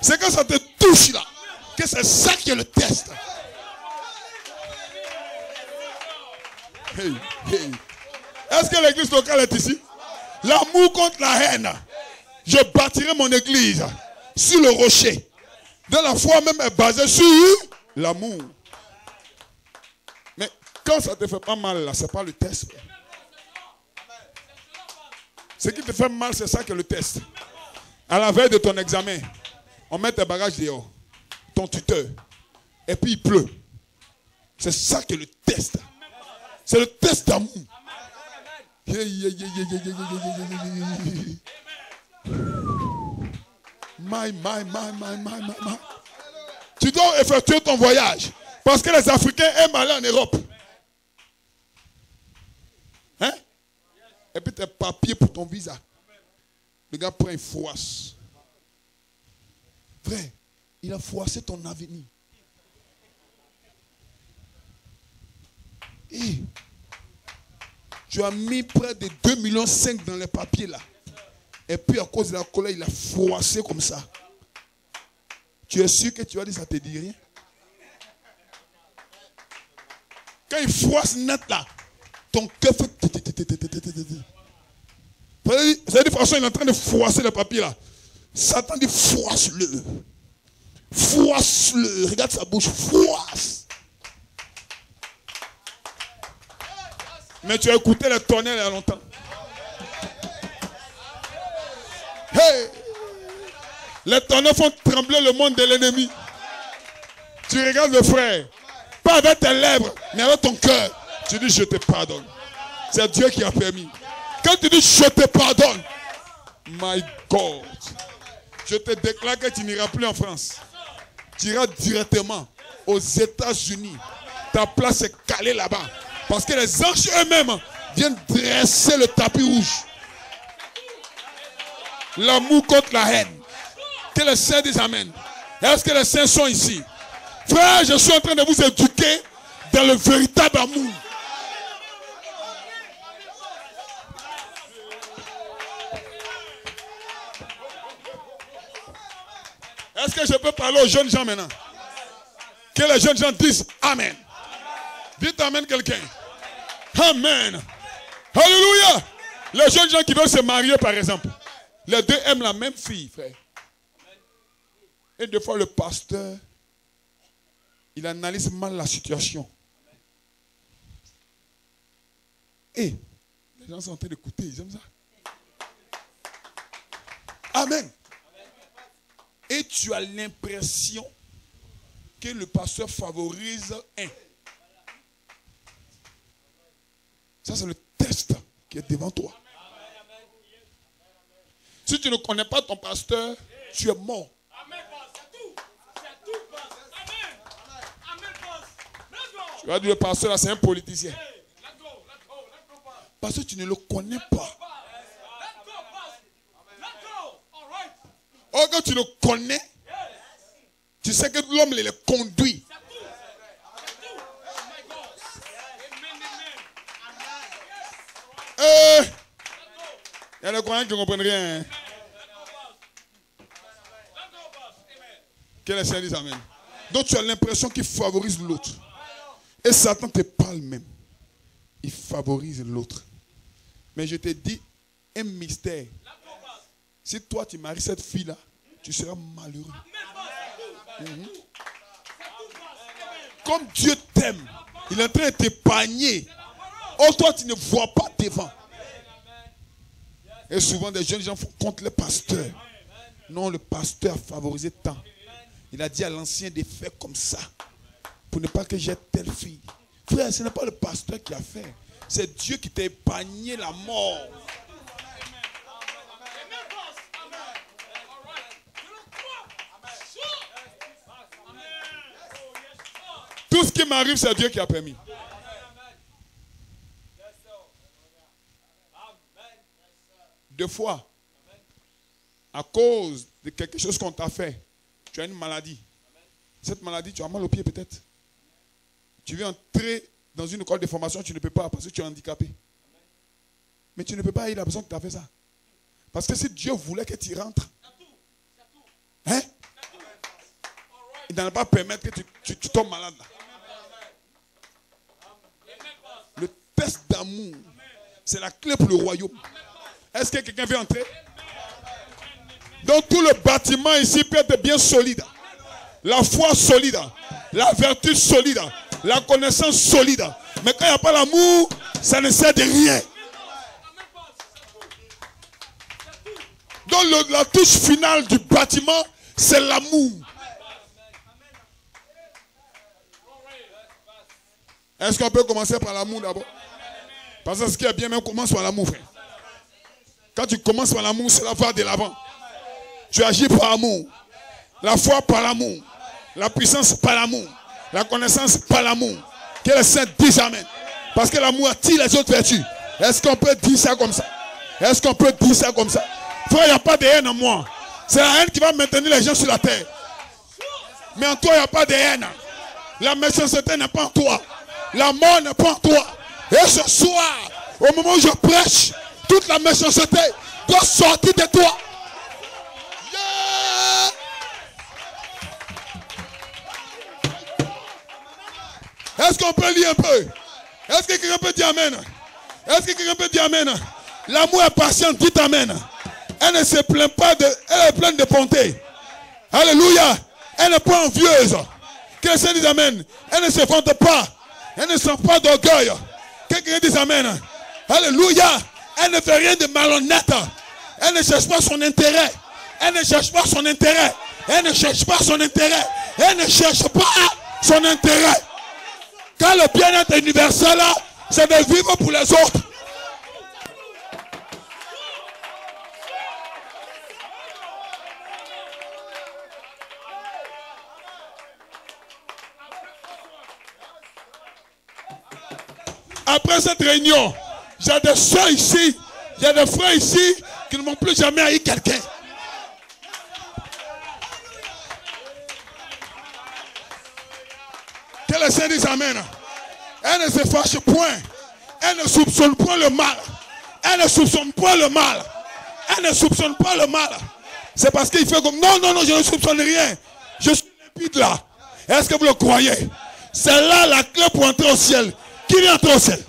C'est que ça te touche là. que c'est ça qui est le test. Hey, hey. Est-ce que l'église locale est ici? L'amour contre la haine. Je bâtirai mon église sur le rocher. De la foi même est basée sur l'amour. Mais quand ça ne te fait pas mal, là, ce n'est pas le test. Ce qui te fait mal, c'est ça que le test. À la veille de ton examen, on met tes bagages dehors, ton tuteur, et puis il pleut. C'est ça que le test. C'est le test d'amour. My. Tu dois effectuer ton voyage. Parce que les Africains aiment aller en Europe. Hein? Et puis tes papiers pour ton visa. Le gars prend une froisse. Frère, il a froissé ton avenir. Et tu as mis près de 2,5 millions dans les papiers là. Et puis à cause de la colère, il a froissé comme ça. Tu es sûr que tu vas dire ça te dit rien? Quand il froisse net là, ton cœur fait... C'est de toute façon, il est en train de froisser le papier là. Satan dit froisse-le. Froisse-le. Regarde sa bouche, froisse. Mais tu as écouté le tonnerre il y a longtemps. Hey! Les tonnerres font trembler le monde de l'ennemi. Tu regardes le frère. Pas avec tes lèvres, mais avec ton cœur. Tu dis je te pardonne. C'est Dieu qui a permis. Quand tu dis je te pardonne, my God, je te déclare que tu n'iras plus en France. Tu iras directement aux États-Unis. Ta place est calée là-bas. Parce que les anges eux-mêmes viennent dresser le tapis rouge. L'amour contre la haine. Que les saints disent amen. Est-ce que les saints sont ici? Frère, je suis en train de vous éduquer dans le véritable amour. Est-ce que je peux parler aux jeunes gens maintenant? Que les jeunes gens disent amen. Dites amen quelqu'un. Amen. Alléluia. Les jeunes gens qui veulent se marier par exemple. Les deux aiment la même fille, frère. Et des fois le pasteur, il analyse mal la situation. Et les gens sont en train d'écouter, ils aiment ça. Amen. Et tu as l'impression que le pasteur favorise un. Ça, c'est le test qui est devant toi. Si tu ne connais pas ton pasteur, tu es mort. Tu vas dire le pasteur là, c'est un politicien. Parce que tu ne le connais pas. Or, quand tu le connais, tu sais que l'homme il le conduit. Il y a des croyants qui ne comprennent rien. Hein? Que les saints disent amen. Donc tu as l'impression qu'il favorise l'autre. Et Satan te parle même. Il favorise l'autre. Mais je te dis un mystère. Si toi tu maries cette fille-là, tu seras malheureux. Comme Dieu t'aime, il est en train de t'épargner. Or toi tu ne vois pas devant. Et souvent des jeunes gens font contre le pasteur. Non, le pasteur a favorisé tant. Il a dit à l'ancien de faire comme ça. Pour ne pas que j'aie telle fille. Frère, ce n'est pas le pasteur qui a fait. C'est Dieu qui t'a épargné la mort. Tout ce qui m'arrive, c'est Dieu qui a permis. Deux fois, à cause de quelque chose qu'on t'a fait, tu as une maladie. Cette maladie, tu as mal au pied peut-être. Tu veux entrer dans une école de formation, tu ne peux pas parce que tu es handicapé. Mais tu ne peux pas, il a besoin que tu as fait ça. Parce que si Dieu voulait que tu rentres, hein? ne pas permettre que tu tombes malade. Le test d'amour, c'est la clé pour le royaume. Est-ce que quelqu'un veut entrer? Donc tout le bâtiment ici peut être bien solide. La foi solide, la vertu solide, la connaissance solide. Mais quand il n'y a pas l'amour, ça ne sert de rien. Donc la touche finale du bâtiment, c'est l'amour. Est-ce qu'on peut commencer par l'amour d'abord? Parce que ce qui est bien, même commence par l'amour, frère. Quand tu commences par l'amour, cela va de l'avant. Tu agis par amour. La foi par l'amour. La puissance par l'amour. La connaissance par l'amour. Que les saints disent amen. Parce que l'amour attire les autres vertus. Est-ce qu'on peut dire ça comme ça? Est-ce qu'on peut dire ça comme ça? Frère, il n'y a pas de haine en moi. C'est la haine qui va maintenir les gens sur la terre. Mais en toi, il n'y a pas de haine. La méchanceté n'est pas en toi. La mort n'est pas en toi. Et ce soir, au moment où je prêche, toute la méchanceté doit sortir de toi. Yeah! Est-ce qu'on peut lire un peu? Est-ce que quelqu'un peut dire amen? Est-ce que quelqu'un peut dire amen? L'amour est patient, dites amen. Elle ne se plaint pas de... Elle est pleine de bonté. Alléluia. Elle n'est pas envieuse. Que le Seigneur dise amen. Elle ne se vante pas. Elle ne sent pas d'orgueil. Que quelqu'un dise amen. Alléluia. Elle ne fait rien de malhonnête. Elle ne cherche pas son intérêt. Elle ne cherche pas son intérêt. Elle ne cherche pas son intérêt. Elle ne cherche pas son intérêt. Quand le bien-être universel, c'est de vivre pour les autres. Après cette réunion, j'ai des soeurs ici, j'ai des frères ici qui ne m'ont plus jamais haï quelqu'un. Que le Seigneur dise amen. Elle ne se fâche point. Elle ne soupçonne point le mal. Elle ne soupçonne pas le mal. Elle ne soupçonne pas le mal. C'est parce qu'il fait comme non, je ne soupçonne rien. Je suis limpide là. Est-ce que vous le croyez? C'est là la clé pour entrer au ciel. Qui vient entrer au ciel?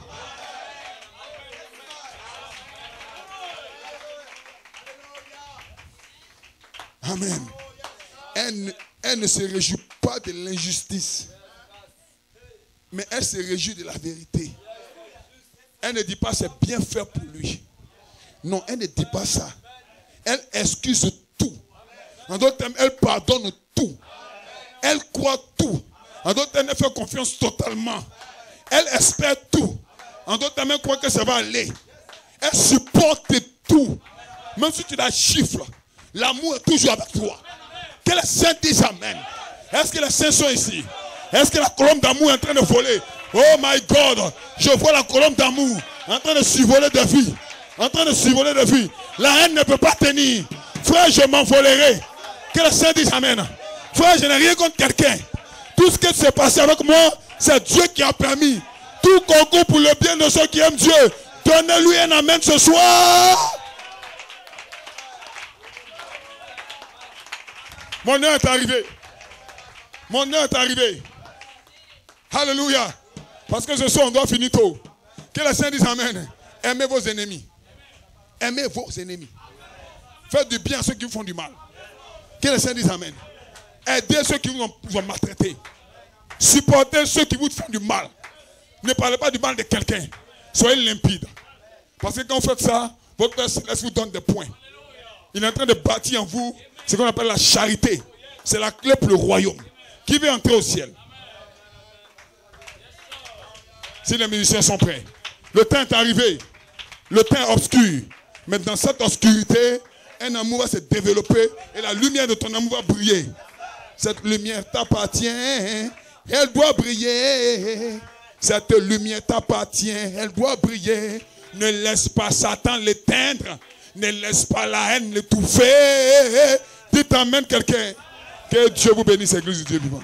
Amen. Elle ne se réjouit pas de l'injustice. Mais elle se réjouit de la vérité. Elle ne dit pas c'est bien fait pour lui. Non, elle ne dit pas ça. Elle excuse tout. En d'autres termes, elle pardonne tout. Elle croit tout. En d'autres termes, elle fait confiance totalement. Elle espère tout. En d'autres termes, elle croit que ça va aller. Elle supporte tout. Même si tu la chiffres, l'amour est toujours avec toi. Que les saints disent amen. Est-ce que les saints sont ici? Est-ce que la colombe d'amour est en train de voler? Oh my God, je vois la colombe d'amour en train de survoler de vie. En train de survoler de vie. La haine ne peut pas tenir. Frère, je m'envolerai. Que le Saint dise amen. Frère, je n'ai rien contre quelqu'un. Tout ce qui s'est passé avec moi, c'est Dieu qui a permis. Tout concourt pour le bien de ceux qui aiment Dieu. Donnez-lui un amen ce soir. Mon heure est arrivée. Mon heure est arrivée. Alléluia. Parce que ce soir, on doit finir tôt. Que le Seigneur dise amen. Aimez vos ennemis. Aimez vos ennemis. Faites du bien à ceux qui vous font du mal. Que le Seigneur dise amen. Aidez ceux qui vous ont maltraité. Supportez ceux qui vous font du mal. Ne parlez pas du mal de quelqu'un. Soyez limpide. Parce que quand vous faites ça, votre Père Céleste vous donne des points. Il est en train de bâtir en vous ce qu'on appelle la charité. C'est la clé pour le royaume. Qui veut entrer au ciel? Si les musiciens sont prêts. Le temps est arrivé. Le temps est obscur. Mais dans cette obscurité, un amour va se développer et la lumière de ton amour va briller. Cette lumière t'appartient. Elle doit briller. Cette lumière t'appartient. Elle doit briller. Ne laisse pas Satan l'éteindre. Ne laisse pas la haine l'étouffer. Dites amen quelqu'un. Que Dieu vous bénisse, Église du Dieu vivant.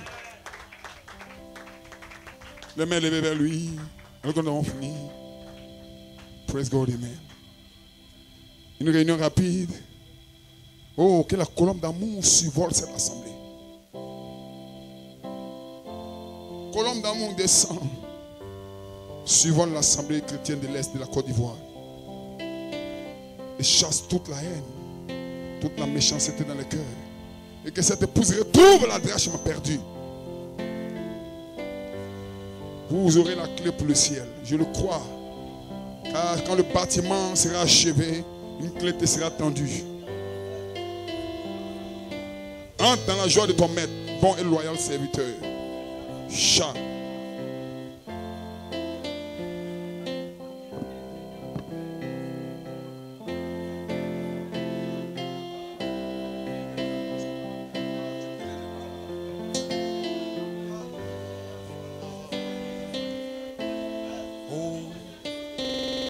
Les mains levées vers lui. Alors qu'on avons fini. Praise God, amen. Une réunion rapide. Oh, que la colombe d'amour survole cette assemblée. colombe d'amour descend. Suivant l'Assemblée chrétienne de l'Est de la Côte d'Ivoire. Et chasse toute la haine, toute la méchanceté dans le cœur. Et que cette épouse retrouve la drachme perdue. Vous aurez la clé pour le ciel. Je le crois. Car quand le bâtiment sera achevé, une clé te sera tendue. Entre dans la joie de ton maître, bon et loyal serviteur. Chat.